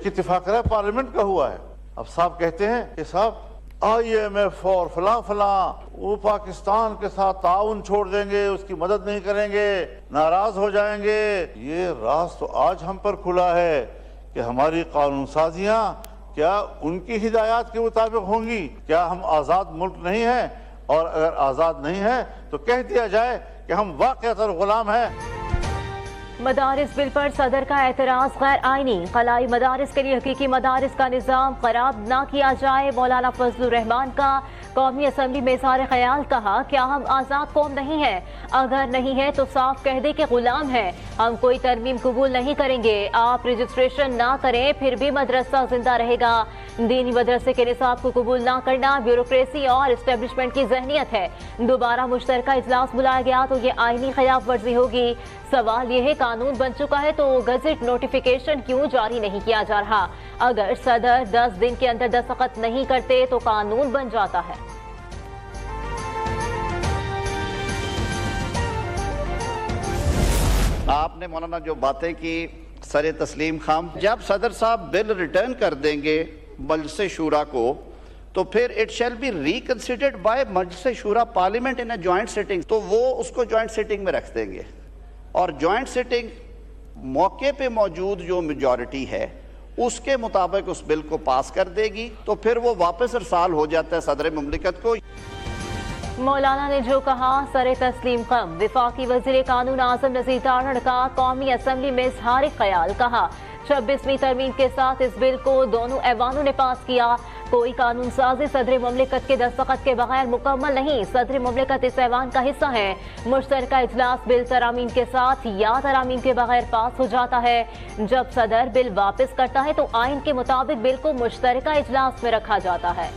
एक इत्तेफाक पार्लियामेंट का हुआ है। अब साहब कहते हैं कि साहब IMF और फला फला वो पाकिस्तान के साथ ताउन छोड़ देंगे, उसकी मदद नहीं करेंगे, नाराज हो जाएंगे। ये राज तो आज हम पर खुला है कि हमारी कानून साजियां क्या उनकी हिदायत के मुताबिक होंगी? क्या हम आज़ाद मुल्क नहीं है? और अगर आज़ाद नहीं है तो कह दिया जाए कि हम वाक़अतन गुलाम हैं। मदारिस बिल पर सदर का एतराज गैर आईनी। कलाई मदारिस के लिए हकीकी मदारिस का निज़ाम खराब ना किया जाए। मौलाना फजलुर रहमान का कौमी असम्बली में इज़हार ख्याल। कहा क्या हम आज़ाद कौम नहीं है? अगर नहीं है तो साफ कह दे कि गुलाम है। हम कोई तरमीम कबूल नहीं करेंगे। आप रजिस्ट्रेशन ना करें फिर भी मदरसा जिंदा रहेगा। दीनी मदरसे के निसाब को कबूल ना करना ब्यूरोक्रेसी और इस्टेब्लिशमेंट की जहनीत है। दोबारा मुश्तरका इजलास बुलाया गया तो ये आईनी खिलाफ वर्जी होगी। सवाल यह है कानून बन चुका है तो गजट नोटिफिकेशन क्यों जारी नहीं किया जा रहा? अगर सदर 10 दिन के अंदर दस्तखत नहीं करते तो कानून बन जाता है। आपने मौलाना जो बातें की सरे तस्लीम खाम, जब सदर साहब बिल रिटर्न कर देंगे मजलिस शूरा को तो फिर it shall be reconsidered by Majlis Shura parliament in a joint sitting. तो वो उसको जॉइंट सिटिंग में रख देंगे और जॉइंट सिटिंग मौके पे मौजूद जो मेजॉरिटी है उसके मुताबिक उस बिल को पास कर देगी। तो फिर वो वापस अरसाल हो जाता है सदर मुमलिकत को। मौलाना ने जो कहा सरे तस्लीम कम। विफाकी वज़ीर कानून आज़म नज़ीर तारड़ का कौमी असम्बली में इज़हार ख्याल। कहा 26वीं तरमीम के साथ इस बिल को दोनों ऐवानों ने पास किया। कोई कानून साजी सदर मुमलिकत के दस्तखत के बगैर मुकम्मल नहीं। सदर मुमलिकत इस ऐवान का हिस्सा है। मुश्तरका इजलास बिल तरामीम के साथ या तरामीम के बगैर पास हो जाता है। जब सदर बिल वापस करता है तो आइन के मुताबिक बिल को मुश्तरका इजलास में रखा जाता है।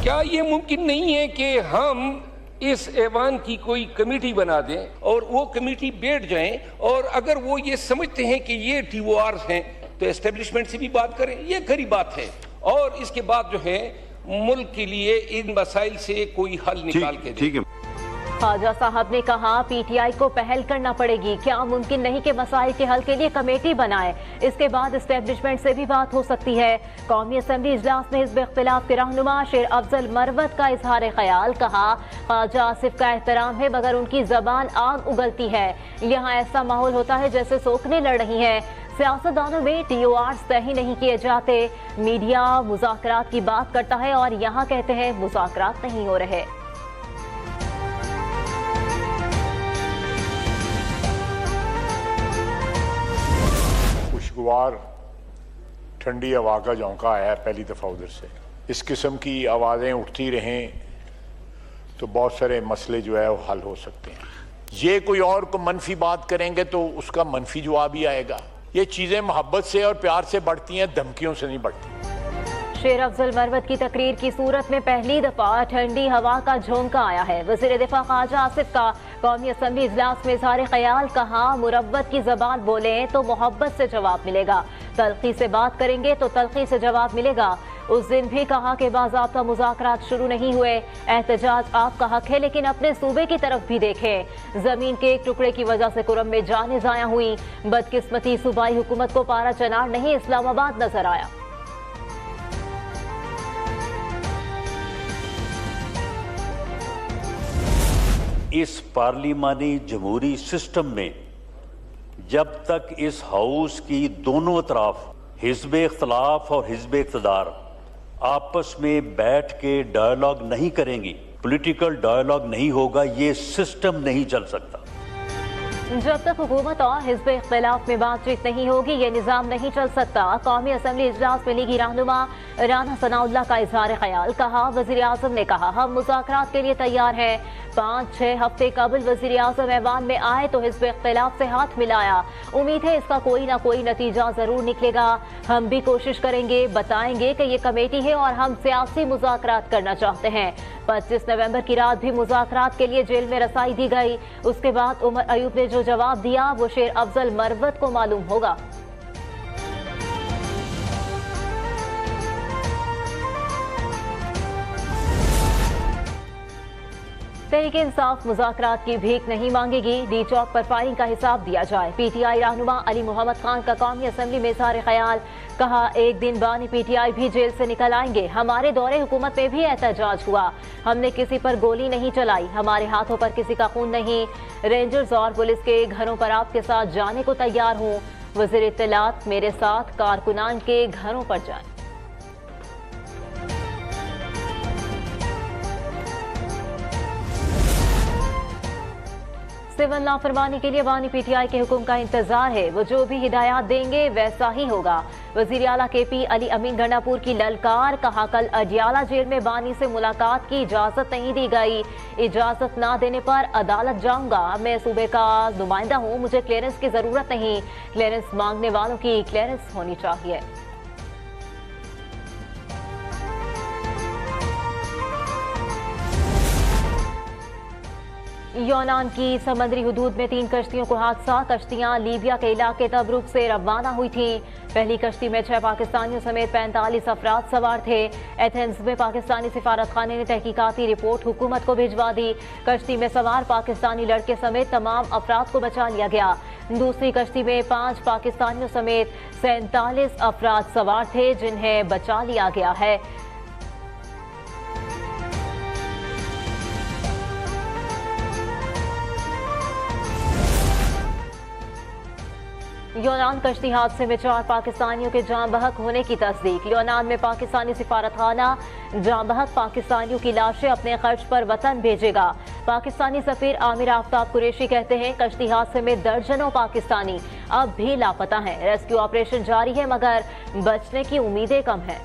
क्या ये मुमकिन नहीं है कि हम इस ऐवान की कोई कमेटी बना दें और वो कमेटी बैठ जाएं और अगर वो ये समझते हैं कि ये TORs हैं तो एस्टेब्लिशमेंट से भी बात करें। ये खरी बात है और इसके बाद जो है मुल्क के लिए इन मसाइल से कोई हल निकाल के दें। ख्वाजा साहब ने कहा PTI को पहल करना पड़ेगी। क्या मुमकिन नहीं कि मसाइल के हल के लिए कमेटी बनाए? इसके बाद एस्टेब्लिशमेंट से भी बात हो सकती है। कौमी असम्बली इजलास में हिज़्ब इख्तिलाफ के रहनुमा शेर अफजल मरवत का इजहार ख्याल। कहा ख्वाजा आसिफ का एहतराम है मगर उनकी जबान आग उगलती है। यहाँ ऐसा माहौल होता है जैसे सोखने लड़ रही है। सियासतदानों में TORs तय ही नहीं किए जाते। मीडिया मुज़ाकरात की बात करता है और यहाँ कहते हैं मुज़ाकरात नहीं हो रहे। खुशगवार ठंडी हवा का झोंका आया है पहली दफ़ा उधर से। इस किस्म की आवाज़ें उठती रहें तो बहुत सारे मसले जो है वो हल हो सकते हैं। ये कोई और को मनफी बात करेंगे तो उसका मनफी जवाब ही आएगा। ये चीज़ें मोहब्बत से और प्यार से बढ़ती हैं, धमकियों से नहीं बढ़ती। शेर अफजल मरवत की तकरीर की सूरत में पहली दफा ठंडी हवा का झोंका आया है। वज़ीर दिफा ख्वाजा आसिफ का कौमी असम्बली इजलास में इज़हार ख्याल। कहा मुरव्वत की जबान बोले तो मोहब्बत से जवाब मिलेगा, तल्खी से बात करेंगे तो तल्खी से जवाब मिलेगा। उस दिन भी कहा कि बाज़ाब्ता मुज़ाकरात शुरू नहीं हुए। एहतजाज आपका हक है लेकिन अपने सूबे की तरफ भी देखें। जमीन के एक टुकड़े की वजह से कुरम में जाने जाया हुई। बदकिस्मती सूबाई हुकूमत को पारा चनार नहीं इस्लामाबाद नजर आया। इस पार्लिमानी जमहूरी सिस्टम में जब तक इस हाउस की दोनों तरफ हिज़्ब इख्तिलाफ और हिज़्ब इक़्तिदार आपस में बैठ के डायलॉग नहीं करेंगी, पॉलिटिकल डायलॉग नहीं होगा, ये सिस्टम नहीं चल सकता। जब तक हुकूमत और हिज़्ब इख्तिलाफ में बातचीत नहीं होगी ये निज़ाम नहीं चल सकता। कौमी असम्बली इजलास में लीगी रहनुमा राना सनाउल्लाह का इज़हार ख्याल। कहा वज़ीर आज़म ने कहा हम मुज़ाकरात के लिए तैयार हैं। 5-6 हफ्ते कबल वज़ीर आज़म ऐवान में आए तो हिज़्ब इख्तिलाफ से हाथ मिलाया। उम्मीद है इसका कोई ना कोई नतीजा जरूर निकलेगा। हम भी कोशिश करेंगे, बताएंगे कि ये कमेटी है और हम सियासी मुज़ाकरात करना चाहते हैं। 25 नवंबर की रात भी मुज़ाकरात के लिए जेल में रसाई दी गई। उसके बाद उमर अयूब ने जो जवाब दिया वो शेर अफजल मरवत को मालूम होगा। तहरीक इंसाफ मुज़ाकरात की भीख नहीं मांगेगी, डी चौक पर फायरिंग का हिसाब दिया जाए। PTI रहनुमा अली मोहम्मद खान का कौमी असम्बली में इज़हार ख्याल, कहा एक दिन बानी PTI भी जेल से निकल आएंगे। हमारे दौरे हुकूमत में भी एहतजाज हुआ, हमने किसी पर गोली नहीं चलाई, हमारे हाथों पर किसी का खून नहीं। रेंजर्स और पुलिस के घरों पर आपके साथ जाने को तैयार हूँ। वज़ीर इत्तलात मेरे साथ कारकुनान के घरों पर जाएं। सिविल नाफरमानी के लिए बानी PTI के हुक्म का इंतजार है, वो जो भी हिदायत देंगे वैसा ही होगा। वज़ीर आला KP अली अमीन गंडापुर की ललकार, कहा कल अडियाला जेल में बानी से मुलाकात की इजाजत नहीं दी गई, इजाजत ना देने पर अदालत जाऊंगा। मैं सूबे का नुमाइंदा हूँ, मुझे क्लियरेंस की जरूरत नहीं, क्लियरेंस मांगने वालों की क्लियरेंस होनी चाहिए। यूनान की समुद्री हुदूद में 3 कश्तियों को हादसा, कश्तियां लीबिया के इलाके तब्रुक से रवाना हुई थीं। पहली कश्ती में 6 पाकिस्तानियों समेत 45 अफराद सवार थे। एथेंस में पाकिस्तानी सिफारत खाने ने तहकीकाती रिपोर्ट हुकूमत को भिजवा दी। कश्ती में सवार पाकिस्तानी लड़के समेत तमाम अफराद को बचा लिया गया। दूसरी कश्ती में 5 पाकिस्तानियों समेत 47 अफराद सवार थे, जिन्हें बचा लिया गया है। यूनान कश्ती हादसे में 4 पाकिस्तानियों के जान बहक होने की तस्दीक। यूनान में पाकिस्तानी सिफारतखाना जान बहक पाकिस्तानियों की लाशें अपने खर्च पर वतन भेजेगा। पाकिस्तानी सफीर आमिर आफ्ताब कुरैशी कहते हैं कश्ती हादसे में दर्जनों पाकिस्तानी अब भी लापता हैं। रेस्क्यू ऑपरेशन जारी है मगर बचने की उम्मीदें कम हैं।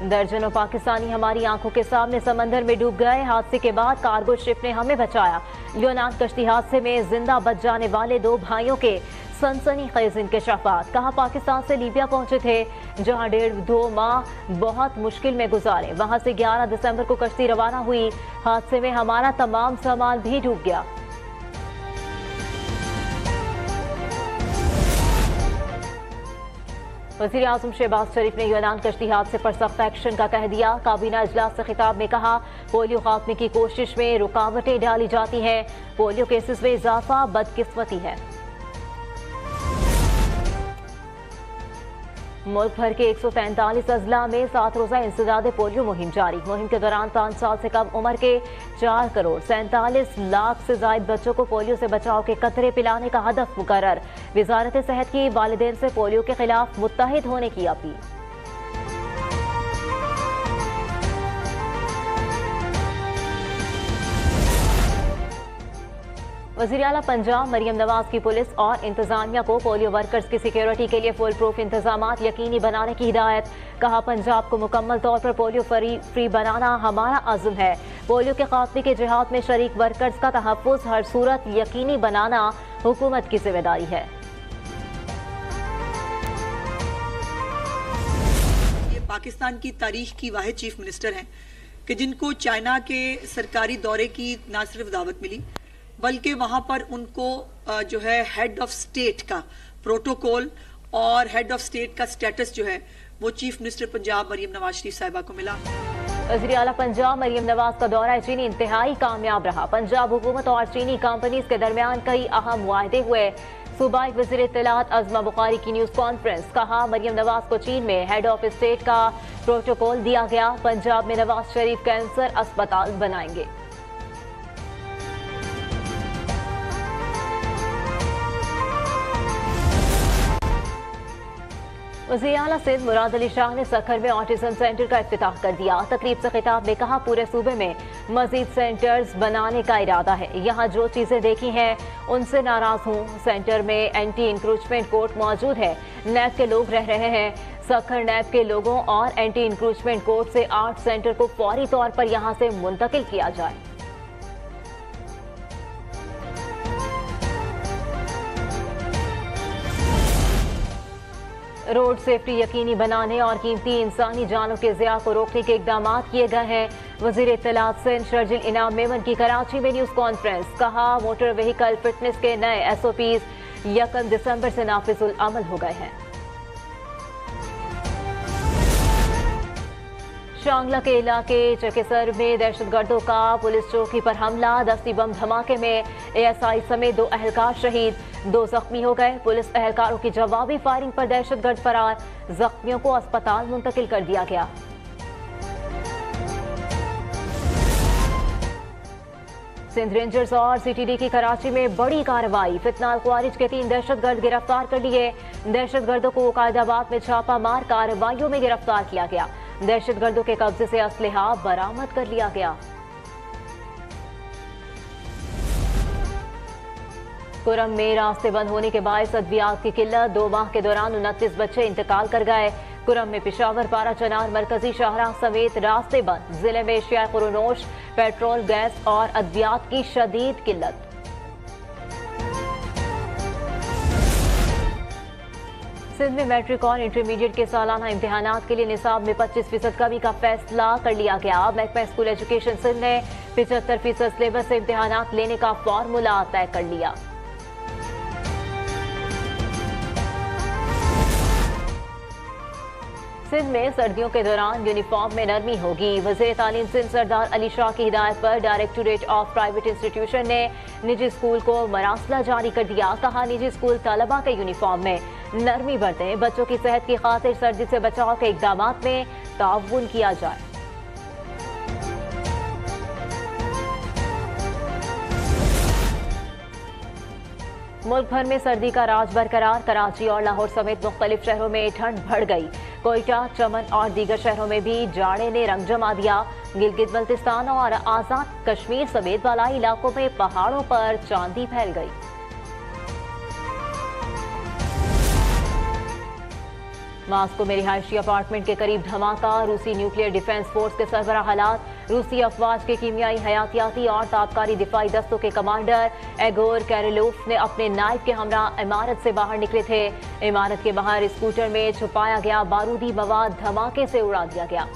दर्जनों पाकिस्तानी हमारी आंखों के सामने समंदर में डूब गए। हादसे के बाद कार्गो शिप ने हमें बचाया। यूनान कश्ती हादसे में जिंदा बच जाने वाले 2 भाइयों के सनसनीखेज इंकशाफात। कहा पाकिस्तान से लीबिया पहुंचे थे, जहां 1.5-2 माह बहुत मुश्किल में गुजारे। वहां से 11 दिसंबर को कश्ती रवाना हुई। हादसे में हमारा तमाम सामान भी डूब गया। वज़ीर आज़म शहबाज शरीफ ने यूनान कश्ती हादसे पर सख्त एक्शन का कह दिया। काबीना इजलास से खिताब में कहा पोलियो खात्मे की कोशिश में रुकावटें डाली जाती हैं, पोलियो केसेस में इजाफा बदकिस्मती है। मुल्क भर के 143 अजला में 7 रोजा इंसदाद पोलियो मुहिम जारी। मुहिम के दौरान 5 साल से कम उम्र के 4 करोड़ 47 लाख से जायद बच्चों को पोलियो से बचाव के कतरे पिलाने का हदफ मुकर्रर। वजारत सेहत की वालिदैन से पोलियो के खिलाफ मुत्तहिद होने की अपील। वज़ीर आला पंजाब मरियम नवाज की पुलिस और इंतजामिया को पोलियो वर्कर्स की सिक्योरिटी के लिए फुल प्रूफ इंतजामात यकीनी बनाने की हिदायत। कहा पंजाब को मुकम्मल तौर पर पोलियो फ्री बनाना हमारा अज़्म है। पोलियो के खात्मे के जिहाद में शरीक वर्कर्स का तहफ़्फ़ुज़ हर सूरत यकीनी बनाना हुकूमत की जिम्मेदारी है। ये पाकिस्तान की तारीख की वाहिद चीफ मिनिस्टर हैं कि जिनको चाइना के सरकारी दौरे की ना सिर्फ दावत मिली बल्कि वहां पर उनको जो है हेड ऑफ स्टेट का प्रोटोकॉल और हेड ऑफ स्टेट का स्टेटस जो है वो चीफ मिनिस्टर पंजाब मरियम नवाज शरीफ साहिबा को मिला। वज़ीर आला पंजाब मरियम नवाज का दौरा चीनी इंतहाई कामयाब रहा। पंजाब हुकूमत और चीनी कंपनीज के दरमियान कई अहम वायदे हुए। सूबाई वज़ीर इत्तलात अज़मा बुखारी की न्यूज कॉन्फ्रेंस। कहा मरियम नवाज को चीन में हेड ऑफ स्टेट का प्रोटोकॉल दिया गया। पंजाब में नवाज शरीफ कैंसर अस्पताल बनाएंगे। वज़ीर आला सिंध मुराद अली शाह ने सखर में ऑटिज्म सेंटर का इफ्तिताह कर दिया। तकरीब से खिताब में कहा पूरे सूबे में मजीद सेंटर्स बनाने का इरादा है। यहाँ जो चीजें देखी हैं उनसे नाराज हूँ। सेंटर में एंटी इंक्रोचमेंट कोर्ट मौजूद है, नैब के लोग रह रहे हैं। सखर नैब के लोगों और एंटी इंक्रोचमेंट कोर्ट से आर्ट सेंटर को फौरी तौर पर यहाँ से मुंतकिल किया जाए। रोड सेफ्टी यकीनी बनाने और कीमती इंसानी जानों के ज़िया को रोकने के इकदाम किए गए हैं। वज़ीर इत्तलात सिंध शर्जिल इनाम मेमन की कराची में न्यूज़ कॉन्फ्रेंस। कहा मोटर व्हीकल फिटनेस के नए SOPs 1 दिसंबर से नाफिजुल अमल हो गए हैं। चांगला के इलाके चकेसर में दहशतगर्दों का पुलिस चौकी पर हमला। दस्ती बम धमाके में एएसआई समेत 2 एहलकार शहीद, 2 जख्मी हो गए। पुलिस एहलकारों की जवाबी फायरिंग पर दहशतगर्द फरार, जख्मियों को अस्पताल मुंतकिल कर दिया गया। सिंध रेंजर्स और सीटीडी की कराची में बड़ी कार्रवाई, फितनाल ख्वारिज के 3 दहशतगर्द गिरफ्तार कर लिए। दहशतगर्दों को कायदाबाद में छापा मार कार्रवाइयों में गिरफ्तार किया गया। दहशतगर्दों के कब्जे से असलहा बरामद कर लिया गया। कुरम में रास्ते बंद होने के बायस अद्वियात की किल्लत, 2 माह के दौरान 29 बच्चे इंतकाल कर गए। कुरम में पेशावर, पारा चनार, मरकजी शाहराह समेत रास्ते बंद। जिले में एशिया खुरोनोश, पेट्रोल, गैस और अद्वियात की शदीद किल्लत। सिंध में मैट्रिक और इंटरमीडिएट के सालाना इम्तिहानात के लिए निसाब में 25% कमी का फैसला कर लिया गया। महकमा स्कूल एजुकेशन सिंध ने 75% सिलेबस से इम्तिहानात लेने का फॉर्मूला तय कर लिया। सिंध में सर्दियों के दौरान यूनिफॉर्म में नरमी होगी। वज़ीर तालीम सिंध सरदार अली शाह की हिदायत पर डायरेक्टोरेट ऑफ प्राइवेट इंस्टीट्यूशन ने निजी स्कूल को मरासला जारी कर दिया। कहा, निजी स्कूल तलबा के यूनिफॉर्म में नरमी बरतें, बच्चों की सेहत की खातिर सर्दी से बचाव के इकदामात में ताउन किया जाए। मुल्क भर में सर्दी का राज बरकरार, कराची और लाहौर समेत मुख्तलिफ शहरों में ठंड बढ़ गई। कोयटा, चमन और दीगर शहरों में भी जाड़े ने रंग जमा दिया। गिलगित बल्तिस्तान और आजाद कश्मीर समेत बालाई इलाकों में पहाड़ों पर चांदी फैल गई। मास्को में रिहायशी अपार्टमेंट के करीब धमाका, रूसी न्यूक्लियर डिफेंस फोर्स के सरबराह हालात। रूसी अफवाज के कीमियाई, हयातियाती और ताबकारी दिफाई दस्तों के कमांडर एगोर कैरिलोफ ने अपने नायब के हमरा इमारत से बाहर निकले थे। इमारत के बाहर स्कूटर में छुपाया गया बारूदी मवाद धमाके से उड़ा दिया गया।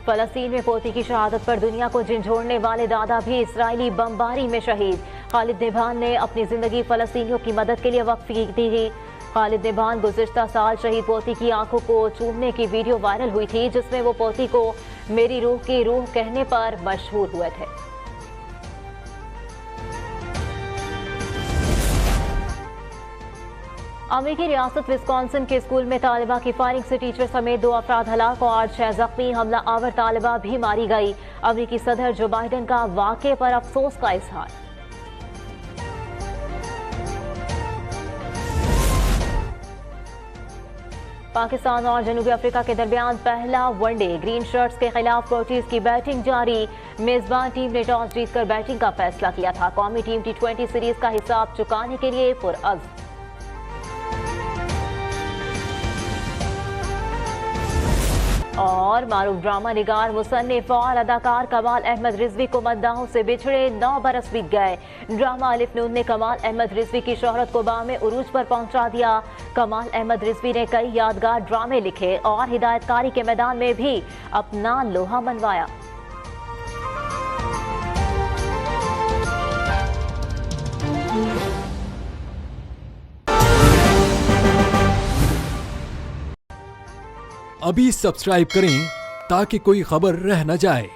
फलस्तीन में पोती की शहादत पर दुनिया को झंझोड़ने वाले दादा भी इजरायली बमबारी में शहीद। खालिद निभान ने अपनी जिंदगी फलस्तीनियों की मदद के लिए वक्फ की थी। खालिद निभान गुज़िश्ता साल शहीद पोती की आंखों को चूमने की वीडियो वायरल हुई थी, जिसमें वो पोती को मेरी रूह की रूह कहने पर मशहूर हुए थे। अमेरिकी रियासत विस्कॉन्सिन के स्कूल में तालिबा की फायरिंग से टीचर समेत 2 अफराद हलाक और 6 जख्मी। हमला आवर तालिबा भी मारी गई। अमेरिकी सदर जो बाइडन का वाक़े पर अफसोस का इजहार। पाकिस्तान और जनूबी अफ्रीका के दरमियान पहला वनडे, ग्रीन शर्ट्स के खिलाफ कोर्टीज की बैटिंग जारी। मेजबान टीम ने टॉस जीतकर बैटिंग का फैसला किया था। कौमी टीम T20 सीरीज का हिसाब चुकाने के लिए पुरअज़्म। और मारूफ ड्रामा निगार, मुसन्निफ और अदाकार कमाल अहमद रिजवी को मद्दाहों से बिछड़े 9 बरस बीत गए। ड्रामा अलिफ नून ने कमाल अहमद रिजवी की शोहरत को बामे उरूज पर पहुंचा दिया। कमाल अहमद रिजवी ने कई यादगार ड्रामे लिखे और हिदायतकारी के मैदान में भी अपना लोहा मनवाया। अभी सब्सक्राइब करें ताकि कोई खबर रह न जाए।